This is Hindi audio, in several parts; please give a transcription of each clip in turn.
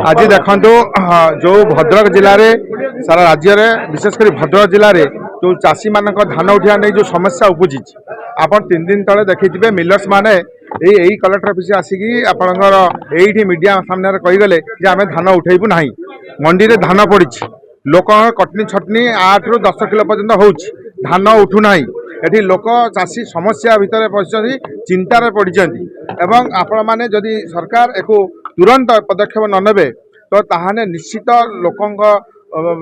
आज देखो जो भद्रक जिले में सारा राज्य में विशेषकर भद्रक जिले में जो चाषी मान धान उठा नहीं जो समस्या उपजी आप 3 दिन तले देखिए मिलर्स माने यही कलेक्टर ऑफिस आसिकी आपणकर यही मीडिया सामने कहीगले आम धान उठेबू ना मंडी में धान पड़ी लोक कटनी छटनी 8 ରୁ 10 किलो पर्यंत हो धान उठूना ये लोक चाषी समस्या भितर पड़ते चिंतार पड़ी आपण मैंने जदि सरकार एक तुरंत पदक्षेप न ने तो ताहाने निश्चित लोकों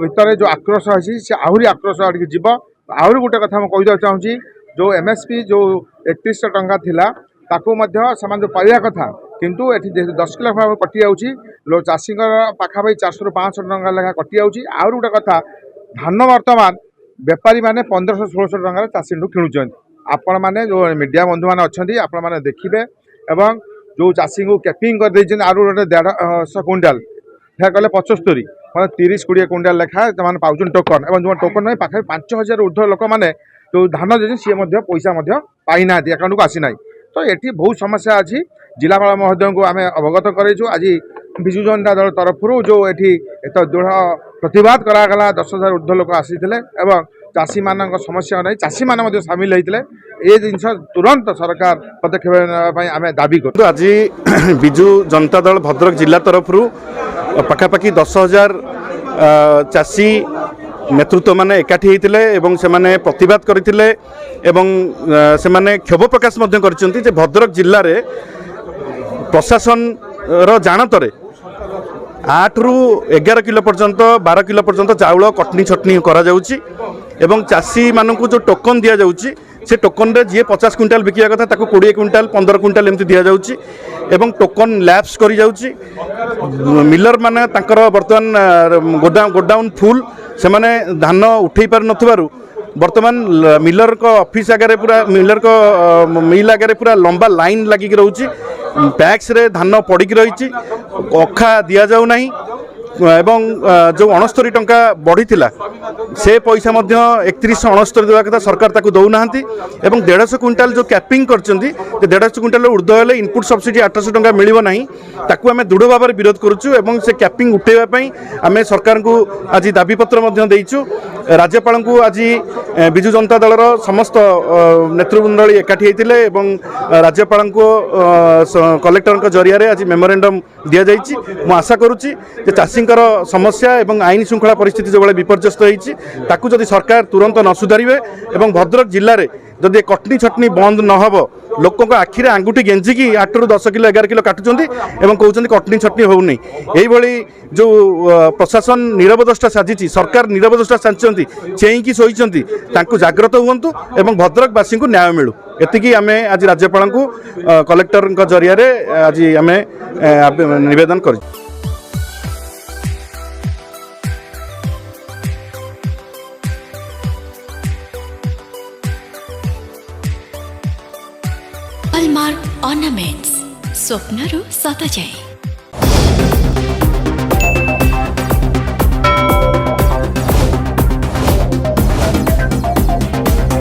भितर जो आक्रोश अच्छी से आहरी आक्रोश आड़क जीव आहरी गोटे कथा मुझे कहना चाहूँगी जो एमएसपी जो 3100 टंका थिला ताकू जो पाइबा कथा किंतु एठी 10 किलो भाव कटि जाऊँगी चाषी पाखापाखि 400 ରୁ 500 टंका लेखा कटि जाऊँगी आहरी गोटे कथा धान वर्तमान बेपारी मैंने 1500-1600 टंका चाषी किणुच्च आपण मैंने जो मीडिया बंधु मैंने अच्छा आपण मैंने देखिए एवं जो चाषी को कैपिंग कर देते आरु 150 क्विंटाल क्या कहले 75 मतलब 30-20 क्विंटाल लेखा से पाँच टोकन और जो टोकन नहीं पाखे 5000 ऊर्ध्व लोक मैंने जो धान देते सी पैसा पाई ना अकाउंट को आसी ना तो ये बहुत समस्या अच्छी जिलापाल महोदय को आम अवगत करूँ आज विजु जनता दल तरफ जो ये दृढ़ प्रतिवाद करागला 10,000 ऊर्ध्व लोक आसी चाषी मान समस्या नहीं चाषी मान सामिल होते ये जिनस तुरंत सरकार पदक्षेप आम दाबी कर आज विजु जनता दल भद्रक जिला तरफ पखापाखि 10,000 चाषी नेतृत्व माने एकाठी होते से प्रतिवाद करते से क्षोभ प्रकाश कर भद्रक जिले में प्रशासन जानतर 8 ରୁ 11 किलो पर्यंत 12 किलो पर्यंत चाउल कटनी छटनी करा एवं चाषी मानू जो टोकन दि जाऊँगी से टोकन रे जी 50 क्विंटाल बिकिया कथा ताको 20 क्विंटाल 15 क्विंटाल एमती दि जाऊँगी एवं टोकन लैप्स कर जाऊँगी मिलर माने तांकर बर्तमान गोडाउन फुल से माने धान उठे पार नथिबारु बर्तमान मिलर को ऑफिस आगे पूरा मिलर को मिल आगे पूरा लंबा लाइन लगिक रोचे पैक्स रे धान पड़ी रही अखा दि जाऊ ना एवं जो 69 टंका बढ़ी से पैसा 3169 देवा कथा सरकार ताकू दौना एवं 150 क्विंटाल जो कैपिंग कर 150 क्विंटाल ऊर्ध्व हेले इनपुट सब्सिडी 800 टंका मिलिबो नाही ताकू आमे दृढ़ भाव में विरोध करुचु एवं से कैपिंग उठेबा आमे सरकार को आज दाबी पत्र देइचु राज्यपाल को आज विजु जनता दलर समस्त नेतृवृंदली एकाठी होते राज्यपाल को कलेक्टर जरिया आज मेमोरेंडम दि जाइए मु आशा करुच्ची चाषी समस्या एवं आईन श्रृंखला परिस्थिति जो विपर्यस्त होती जदि सरकार तुरंत न सुधारे एवं भद्रक जिले में जदि कटनी छटनी बंद न हो लोकों आखिरे आंगुठी गेंजिकी 8 ରୁ 10 किलो 11 किलो काटुंट और कहते कटनी छटनी होनी यही जो प्रशासन नीरवदृष्टा साजिश सरकार नीरवदृष्टा साजिंट चेईकी शोती जाग्रत हूँ और भद्रकवासी को न्याय मिलू एतिकी आम आज राज्यपाल को कलेक्टर जरिया आज आम नवेदन कर हॉलमार्क ऑर्नामेंट्स स्वप्नरू सत जाए।